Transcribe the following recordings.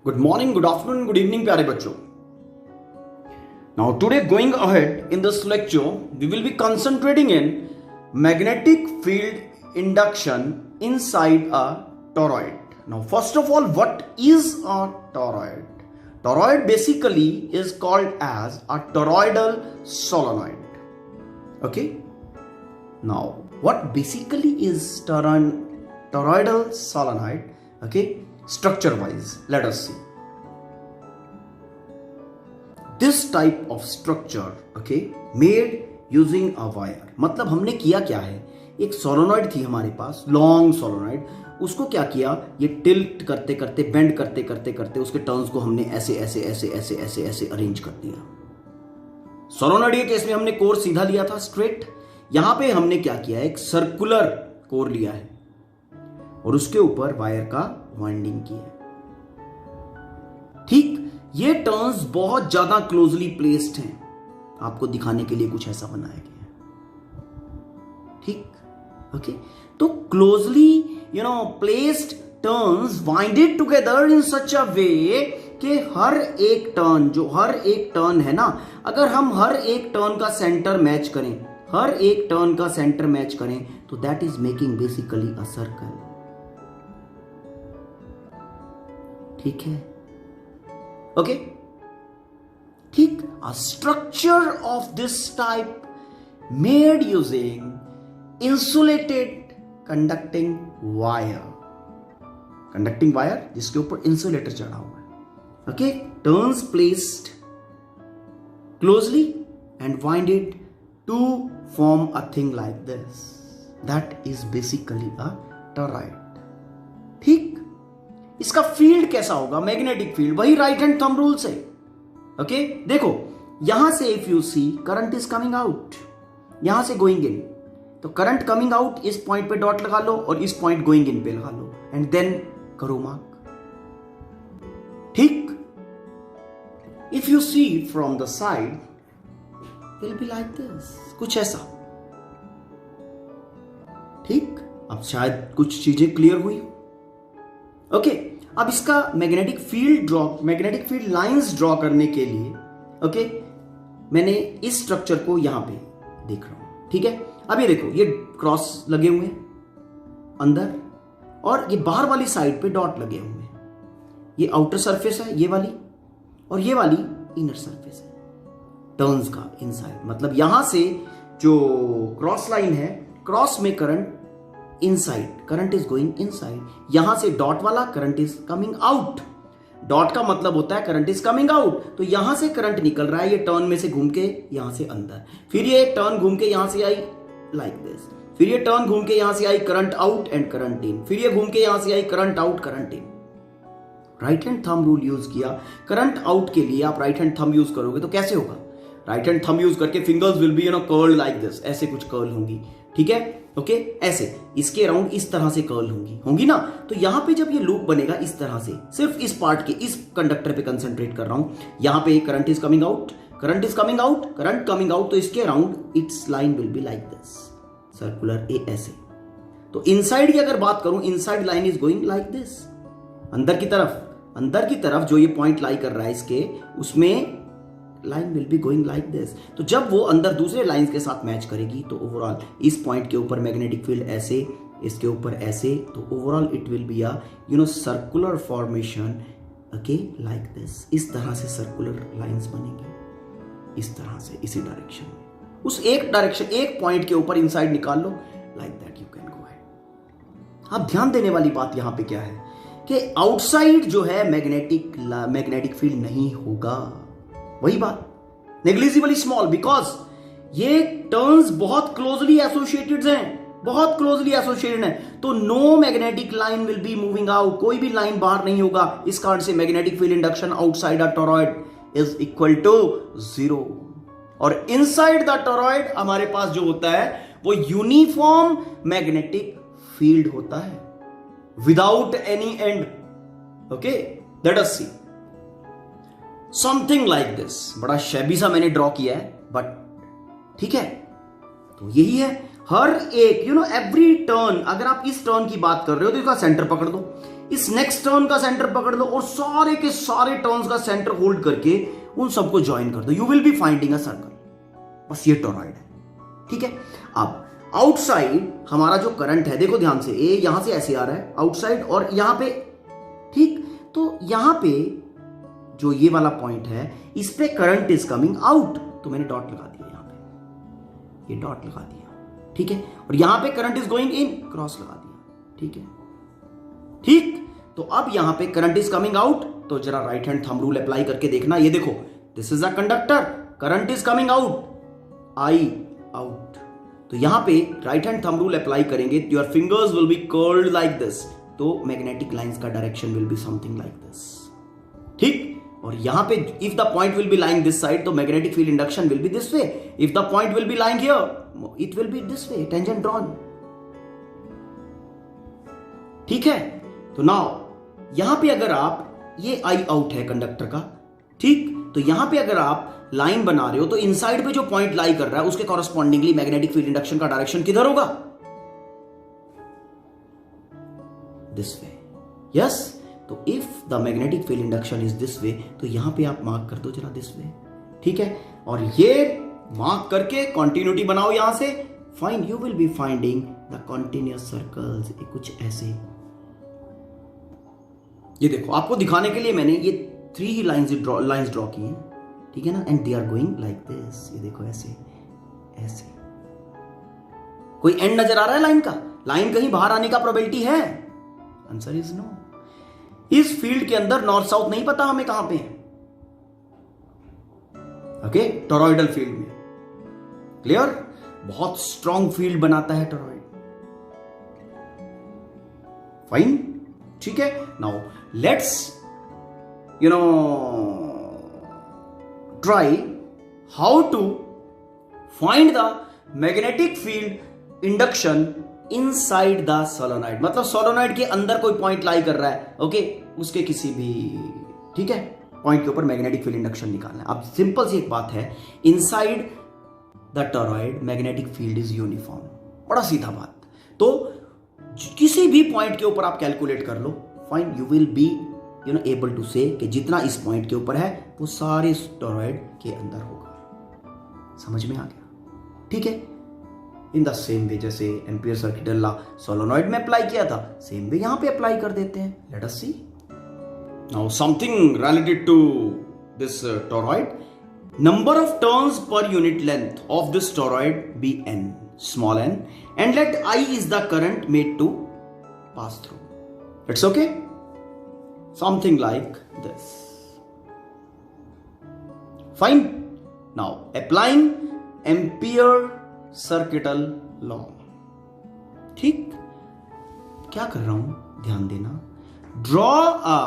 Good morning, good afternoon, good evening, प्यारे बच्चों. Now today going ahead in this lecture, we will be concentrating in magnetic field induction inside a toroid. Now first of all, what is a toroid? Toroid basically is called as a toroidal solenoid. Okay. Now what basically is toroidal solenoid? Okay. Structure wise, let us see. This type of structure, okay, made using a wire. मतलब हमने किया क्या है, एक solenoid थी हमारे पास, long solenoid. उसको क्या किया, ये टिल्ट करते करते, बेंड करते करते करते उसके टर्न्स को हमने ऐसे ऐसे ऐसे ऐसे ऐसे ऐसे अरेंज कर दिया. सोलोनॉइड के केस में हमने कोर सीधा लिया था, स्ट्रेट. यहां पे हमने क्या किया, एक सर्कुलर कोर लिया है और उसके ऊपर वायर का वाइंडिंग की है. ठीक, ये टर्न्स बहुत ज्यादा क्लोजली प्लेस्ड हैं. आपको दिखाने के लिए कुछ ऐसा बनाया गया है. ठीक, ओके. तो closely placed turns winded together in such a way कि हर एक टर्न है ना, अगर हम हर एक टर्न का सेंटर मैच करें, तो that is making basically a circle. ठीक है, ओके. ठीक, a structure of this type made using insulated conducting wire जिसके ऊपर इंसुलेटर चढ़ा हुआ है. Okay, turns placed closely and winded to form a thing like this. That is basically a toroid. ठीक, इसका फील्ड कैसा होगा, मैग्नेटिक फील्ड, वही राइट हैंड थंब रूल से. ओके, देखो यहां से if you see current is coming out, यहां से गोइंग इन, तो करंट कमिंग आउट इस पॉइंट पे डॉट लगा लो और इस पॉइंट गोइंग इन पे लगा लो एंड देन करो मार्क. ठीक, if you see from the side will be like this, कुछ ऐसा. ठीक, अब शायद कुछ चीजें क्लियर हुई. ओके, अब इसका मैग्नेटिक फील्ड लाइंस ड्रॉ करने के लिए, ओके, मैंने इस स्ट्रक्चर को यहां पे देख रहा हूं. ठीक है, अब ये देखो, ये क्रॉस लगे हुए हैं अंदर और ये बाहर वाली साइड पे डॉट लगे हुए हैं. ये आउटर सरफेस है ये वाली, और ये वाली इनर सरफेस है टर्न्स का इनसाइड. मतलब यहां से जो क्रॉस लाइन है, क्रॉस में current inside, current is going inside. यहां से डॉट वाला current is coming out. Dot का मतलब होता है करंट इज कमिंग आउट, तो यहां से करंट निकल रहा है, ये टर्न में से घूम के यहां से अंदर, फिर ये टर्न घूम के यहां से आई लाइक दिस, फिर ये टर्न घूम के यहां से I current out and current in, फिर ये घूम के यहां से I current out current in. Right hand thumb rule use किया. करंट आउट के लिए आप राइट हैंड थंब यूज करोगे तो कैसे होगा, राइट हैंड थंब यूज करके fingers will B curl like this, ऐसे कुछ कर्ल होंगी. ठीक है, ओके, ऐसे इसके अराउंड इस तरह से कर्ल होंगी ना. तो यहां पे जब ये लूप बनेगा इस तरह से, सिर्फ इस पार्ट के, इस कंडक्टर पे कंसंट्रेट कर रहा हूं. यहां पे current is coming out, current coming out, तो इसके around its line will be like this, circular ए ऐसे. तो इनसाइड की अगर बात करूं, inside line is going like this, अंदर की तरफ जो ये पॉइंट लाई कर रहा है इसके, उसमें line will be going like this. तो जब वो अंदर दूसरे लाइंस के साथ मैच करेगी तो ओवरऑल इस पॉइंट के ऊपर मैग्नेटिक फील्ड ऐसे, इसके ऊपर ऐसे, तो overall it will be a circular formation. Okay, like this. इस तरह से सर्कुलर लाइंस बनेंगी, इस तरह से, इसी डायरेक्शन में. उस एक पॉइंट के ऊपर इनसाइड निकाल लो, like that you can go ahead. अब ध्यान देने वाली बात यहां पे क्या है कि आउटसाइड जो है मैग्नेटिक फील्ड नहीं होगा. वही बात, नेग्लिजिबली स्मॉल, बिकॉज ये टर्न्स बहुत क्लोजली एसोसिएटेड हैं, तो no magnetic line will be moving out, कोई भी लाइन बाहर नहीं होगा. इस कारण से magnetic field induction outside a toroid is equal to 0. और इनसाइड द टोरॉइड हमारे पास जो होता है वो यूनिफॉर्म मैग्नेटिक फील्ड होता है without any and. Okay, late us see something like this. बड़ा शैबी सा मैंने ड्रॉ किया है, बट ठीक है. तो यही है, हर एक एवरी टर्न, अगर आप इस टर्न की बात कर रहे हो तो इसका सेंटर पकड़ दो, इस नेक्स्ट टर्न का सेंटर पकड़ लो और सारे के सारे टर्न्स का सेंटर होल्ड करके उन सबको ज्वाइन कर दो, you will be finding a circle. बस ये टोरॉइड है, ठीक है। अब आउटसाइड हमारा जो करंट है, देखो ध्यान से, ए यहां से ऐसे आ रहा है आउटसाइड और यहां पे, ठीक, तो यहां पे जो ये वाला पॉइंट है इस पे करंट इज कमिंग आउट, तो मैंने डॉट लगा दिया यहां पे, ये डॉट लगा दिया, ठीक है। और यहां पे current is going in, cross लगा दिया, ठीक है, ठीक। तो अब यहां पे करंट इज कमिंग आउट, तो जरा right hand thumb rule apply करके देखना, ये देखो, this is a conductor, current is coming out, I out, तो यहां पे right hand thumb rule apply करेंगे, your fingers will be curled like this, तो मैग्नेटिक लाइंस का direction will be something like this, ठीक। और यहां पे if the point will be lying this side, तो magnetic field induction will be this way, if the point will be lying here, it will be this way, tangent drawn, ठीक है। तो now यहां पे अगर आप, ये आई आउट है कंडक्टर का, ठीक, तो यहां पे अगर आप लाइन बना रहे हो तो इनसाइड पे जो पॉइंट लाई कर रहा है उसके कॉरस्पॉन्डिंगली मैग्नेटिक फील्ड इंडक्शन का डायरेक्शन किधर होगा, दिस वे, यस। तो if the magnetic field induction is this way, तो यहां पे आप मार्क कर दो जरा दिस वे, ठीक है। और ये मार्क करके कंटिन्यूटी बनाओ यहां से, fine, you will be finding the continuous circles, कुछ ऐसे। ये देखो, आपको दिखाने के लिए मैंने ये 3 ही लाइंस ड्रॉ की हैं, ठीक है ना, and they are going like this, ये देखो ऐसे ऐसे। कोई एंड नजर आ रहा है लाइन का? लाइन कहीं बाहर आने का प्रोबेबिलिटी है? Answer is no. इस फील्ड के अंदर नॉर्थ साउथ नहीं पता हमें कहां पे है, ओके, टोरॉइडल फील्ड में, क्लियर? बहुत स्ट्रॉन्ग फील्ड बनाता है टोरॉइड, फाइन, ठीक है। Now let's try how to find the magnetic field induction inside the solenoid, मतलब सोलोनॉइड के अंदर कोई पॉइंट लाई कर रहा है, ओके, उसके किसी भी, ठीक है, पॉइंट के ऊपर मैग्नेटिक फील्ड इंडक्शन निकालना है। अब सिंपल सी एक बात है, inside the toroid magnetic field is uniform, बड़ा सीधा बात। तो किसी भी पॉइंट के ऊपर आप कैलकुलेट कर लो, fine, you will be able to say कि जितना इस पॉइंट के ऊपर है वो सारे टोरॉइड के अंदर होगा। समझ में आ गया, ठीक है। इन द सेम वे जैसे एम्पियर सर्किटल लॉ सोलोनॉइड में अप्लाई किया था, सेम वे यहां पे अप्लाई कर देते हैं। Let us see now something related to this toroid. Number of turns per unit length of this toroid be n, small n, and let I is the current made to pass through. It's okay? Something like this. Fine. Now applying Ampere circuital law. ठीक, क्या कर रहा हूं, ध्यान देना। Draw a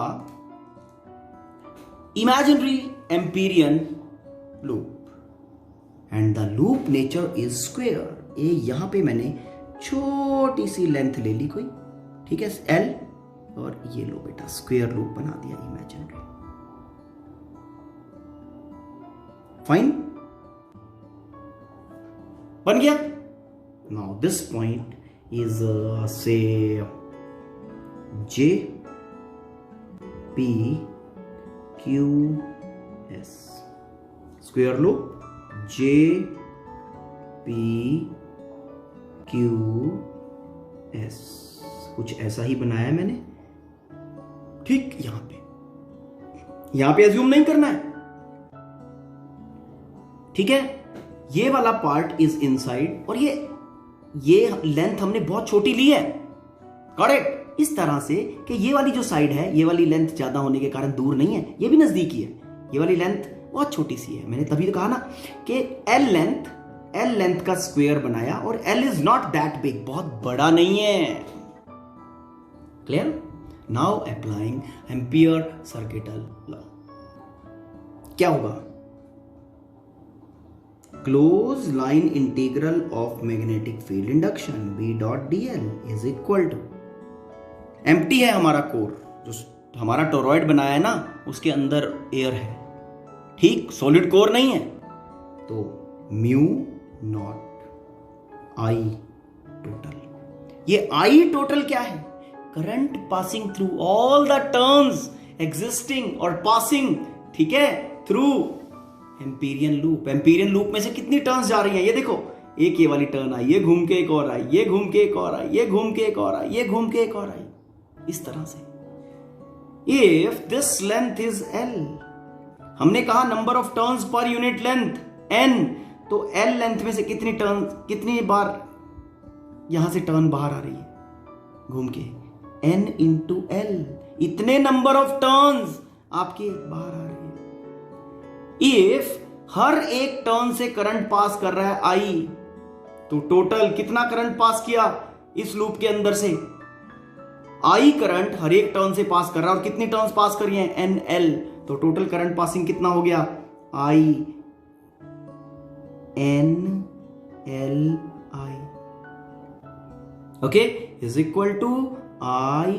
imaginary Amperian loop and the loop nature is square. ये यहां पे मैंने छोटी सी लेंथ ले ली कोई, ठीक है, L, और ये लो बेटा स्क्वायर लूप बना दिया इमेजिनरी, फाइन, बन गया। नाउ दिस पॉइंट इज से J P Q S, square loop J P Q S, कुछ ऐसा ही बनाया मैंने, ठीक। यहां पे एज्यूम नहीं करना है, ठीक है। ये वाला पार्ट इज इनसाइड और ये लेंथ हमने बहुत छोटी ली है, करेक्ट, इस तरह से कि ये वाली जो साइड है, ये वाली लेंथ ज्यादा होने के कारण दूर नहीं है, ये भी नजदीकी है, ये वाली लेंथ बहुत छोटी सी है। मैंने तभी तो कहा ना कि L लेंथ का स्क्वायर बनाया, और L is not that big, बहुत बड़ा नहीं है, clear. Now applying ampere circuital law, क्या होगा, close line integral of magnetic field induction B dot dl is equal to, empty है हमारा कोर, जो हमारा टोरॉइड बनाया है ना, उसके अंदर एयर है, ठीक, सॉलिड कोर नहीं है, तो म्यू नॉट आई टोटल। ये आई टोटल क्या है, current passing through all the turns existing और पासिंग, ठीक है, through Amperian loop. Amperian loop में से कितनी टर्न्स जा रही हैं? ये देखो, एक ये वाली टर्न आई, ये घूम के एक और आई, ये घूम के एक और आई, ये घूम के एक और आई, ये घूम के एक और आई, इस तरह से। If this length is L, हमने कहा number of turns per unit length N, तो L लेंथ में से कितनी टर्न, कितनी बार यहां से टर्न बाहर आ रही है घूम के? N इंटू L, इतने नंबर ऑफ टर्न्स आपके बाहर आ रही है। इफ हर एक टर्न से करंट पास कर रहा है I, तो टोटल कितना करंट पास किया इस लूप के अंदर से? I करंट हर एक टर्न से पास कर रहा है, और कितनी टर्न्स पास करी हैं? NL, तो टोटल करंट पासिंग कितना हो गया? I NLI, okay, is equal to I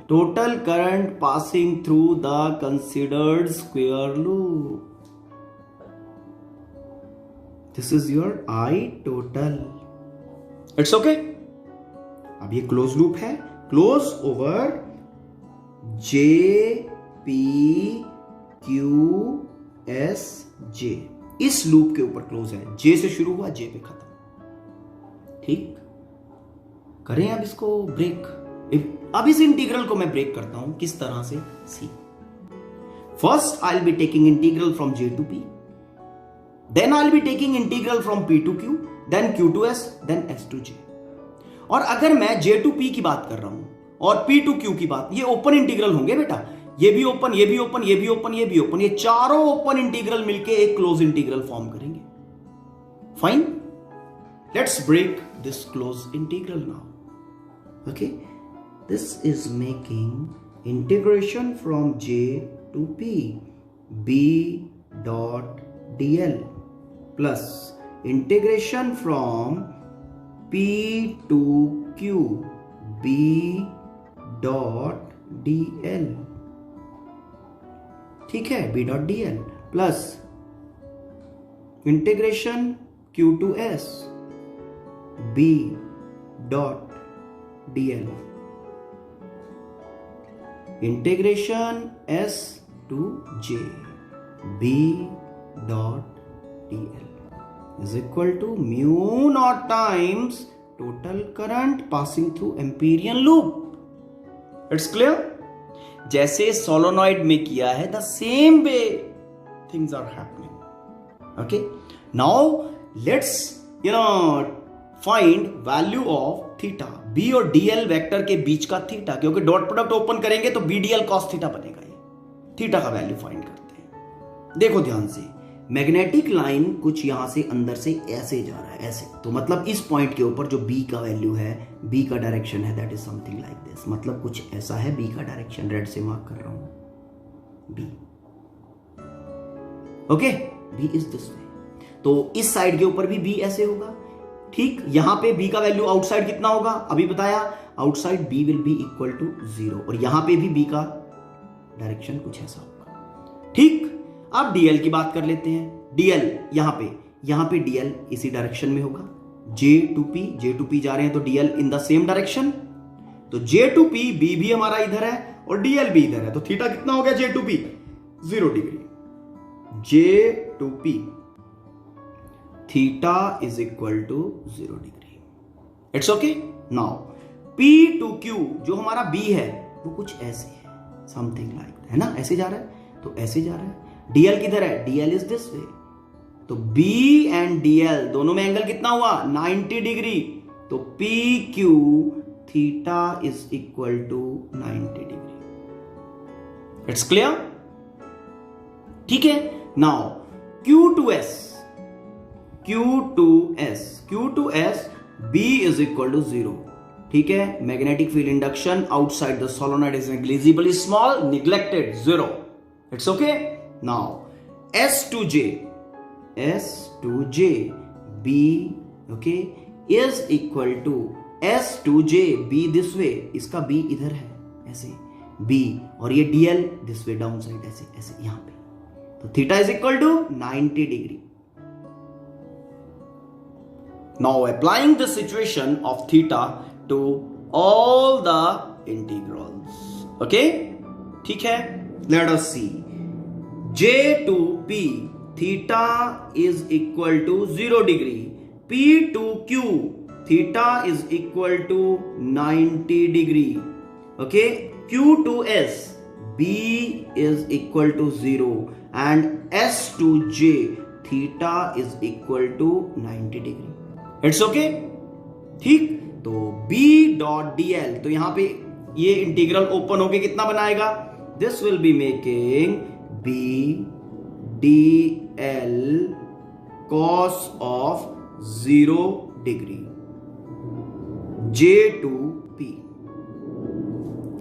total current passing through the considered square loop. This is your I total. It's okay. अब ये क्लोज लूप है, close over J P Q S J, इस loop के ऊपर close है। J से शुरू हुआ, J पे खत्म। ठीक, करें अब इसको ब्रेक। अब इस इंटीग्रल को मैं ब्रेक करता हूं, किस तरह से? See, first I will be taking integral from J to P, then I will be taking integral from P to Q, then Q to S, then S to J। और अगर मैं J टू P की बात कर रहा हूं और P to Q की बात, ये ओपन इंटीग्रल होंगे बेटा, ये भी ओपन, ये भी ओपन, ये भी ओपन, ये भी ओपन, ये चारों ओपन इंटीग्रल मिलके एक क्लोज इंटीग्रल फॉर्म करेंगे। Fine, let's break this close integral now. Okay, this is making integration from J to P B dot dl plus integration from P to Q B dot dl, ठीक है, B dot dl plus integration Q to S B dot dl, integration S to J B dot dl is equal to mu naught times total current passing through Amperian loop. It's clear? जैसे solenoid में किया है, the same way things are happening. Okay, now let's find value of theta, B और DL vector के बीच का theta, क्योंकि dot product open करेंगे तो बी डीएल कॉस थीटा बनेगा। ये थीटा का वैल्यू फाइंड करते हैं। देखो ध्यान से, मैग्नेटिक लाइन कुछ यहां से अंदर से ऐसे जा रहा है, ऐसे, तो मतलब इस पॉइंट के ऊपर जो बी का वैल्यू है, बी का डायरेक्शन है, that is something like this, मतलब कुछ ऐसा है बी का डायरेक्शन, रेड से मार्क कर रहा हूं B. Okay, B is this way, तो इस साइड के ऊपर भी बी ऐसे होगा। ठीक, यहां पे b का वैल्यू आउटसाइड कितना होगा? अभी बताया, outside b will be equal to 0, और यहां पे भी b का डायरेक्शन कुछ ऐसा होगा। ठीक, अब dl की बात कर लेते हैं। dl यहां पे dl इसी डायरेक्शन में होगा, J टू P जा रहे हैं तो dl in the same direction, तो J टू P, b भी हमारा इधर है और dl भी इधर है, तो थीटा कितना हो गया J to P? 0 degree. J to P theta is equal to 0 degree. It's okay. Now P to Q जो हमारा B है वो कुछ ऐसे है, something like that, है ना, ऐसे जा रहा है तो ऐसे जा रहा है। DL किधर है? DL is this way, तो B and DL दोनों में एंगल कितना हुआ? 90 डिग्री, तो PQ theta is equal to 90 degree. It's clear? ठीक है। Now Q to S, Q to S, B is equal to 0, ठीक है। Magnetic field induction outside the solenoid is negligibly small, neglected, 0। It's okay. Now S to J B, okay, is equal to S to J B this way, इसका B इधर है ऐसे B, और ये DL this way down side ऐसे ऐसे यहां पे, तो theta is equal to 90 degree. Now applying the situation of theta to all the integrals. Okay, ठीक है. Let us see. J to P theta is equal to 0 degree. P to Q theta is equal to 90 degree. Okay, Q to S B is equal to 0 and S to J theta is equal to 90 degree. It's okay. ठीक, तो B dot dl, तो यहां पे ये integral open होके कितना बनाएगा? This will be making B dl cos of 0 degree J to P.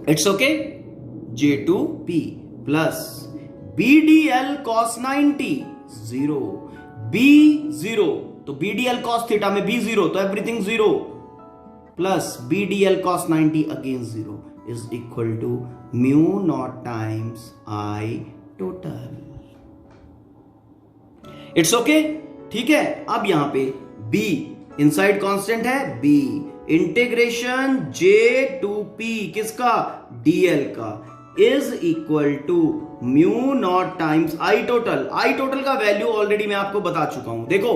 It's okay. J to P plus B dl cos 90 0 B 0, तो B dl cos theta में B 0, तो everything 0 plus B dl cos 90 again 0 is equal to mu naught times I total. It's okay. ठीक है. अब यहां पे B inside constant है B, integration J to P किसका? dl का is equal to mu naught times I total. I total का value already मैं आपको बता चुका हूं. देखो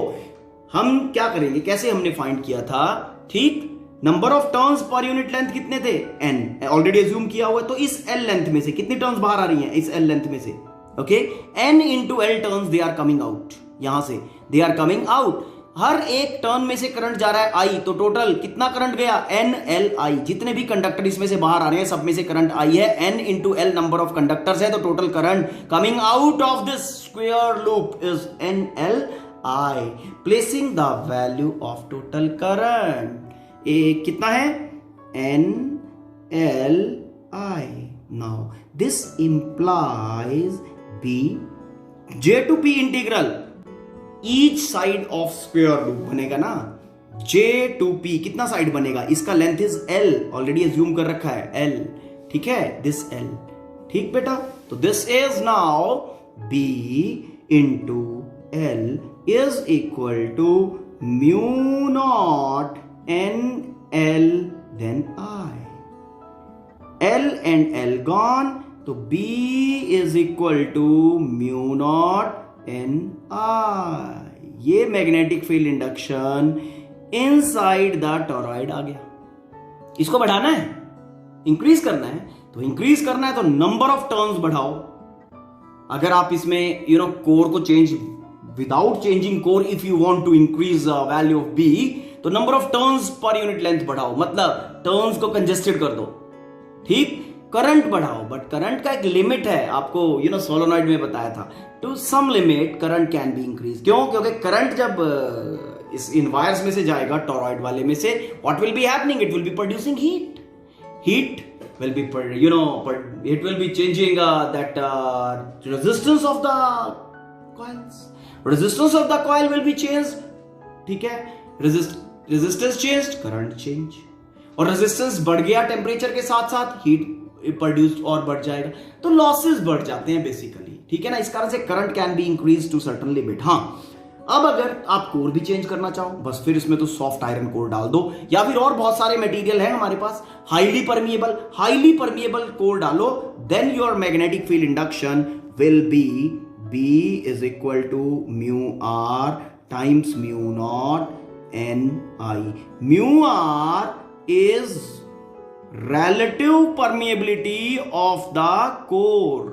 हम क्या करेंगे, कैसे हमने फाइंड किया था. ठीक, number of turns per unit length कितने थे? n ऑलरेडी एज्यूम किया हुआ है. तो इस l लेंथ में से कितनी टर्न्स बाहर आ रही हैं? इस l लेंथ में से. Okay, n into l turns they are coming out. यहां से दे आर कमिंग आउट. हर एक टर्न में से करंट जा रहा है आई, तो टोटल कितना करंट गया? n l i. जितने भी कंडक्टर इसमें से बाहर आ रहे हैं सब में से करंट आई है. n into l number of conductors है, तो total current coming out of this square loop is n l i. Placing the value of total current कितना है? n l i. Now this implies b j to p integral each side of square loop बनेगा ना. J to P कितना side बनेगा? इसका length is L, already assume कर रखा है L. ठीक है, दिस L. ठीक बेटा, तो this is now B into L is equal to mu naught n L then I. L and L gone, तो B is equal to mu naught n I. ये magnetic field induction inside the toroid आ गया. इसको बढ़ाना है, increase करना है, तो इंक्रीज करना है तो नंबर ऑफ टर्न्स बढ़ाओ. अगर आप इसमें कोर को change without changing core, if you want to increase value of B, तो number of turns per unit length बढ़ाओ, मतलब टर्न्स को कंजेस्टेड कर दो. ठीक, करंट बढ़ाओ, बट करंट का एक लिमिट है. आपको सोलोनॉइड में बताया था, to some limit current can be increase. क्यों? क्योंकि करंट जब इस इन वायर्स में से जाएगा, टॉरॉइड वाले में से, what will be happening? It will be producing heat. Heat will be it will be changing that resistance of the coils. Resistance of the coil will be changed. ठीक है, resistance changed, current change. और resistance बढ़ गया temperature के साथ साथ, heat produced और बढ़ जाएगा, तो लॉसेस बढ़ जाते हैं बेसिकली. ठीक है ना, इस कारण से current can be increase to certain limit. हाँ, अब अगर आप कोर भी चेंज करना चाहो, बस फिर इसमें तो सॉफ्ट आयरन कोर डाल दो, या फिर और बहुत सारे मटेरियल है हमारे पास, हाईली परमिएबल कोर डालो. Then your magnetic field induction will be B is equal to mu R times mu naught n I. Mu R is relative permeability of the core.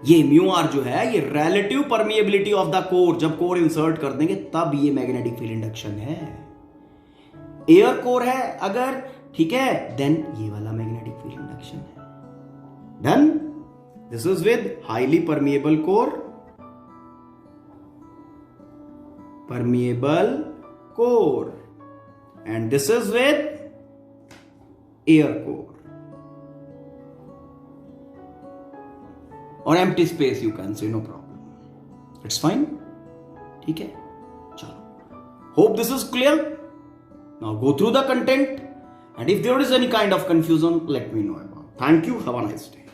ये म्यू आर जो है ये relative permeability of the core, जब core insert कर देंगे तब ये magnetic field induction है. एयर कोर है अगर, ठीक है, देन ये वाला मैग्नेटिक फील्ड इंडक्शन है. Done. This is with highly permeable core, and this is with air core or empty space, you can say, no problem, it's fine. ठीक है, चलो, hope this is clear. Now go through the content, and if there is any kind of confusion, let me know about. Thank you, have a nice day.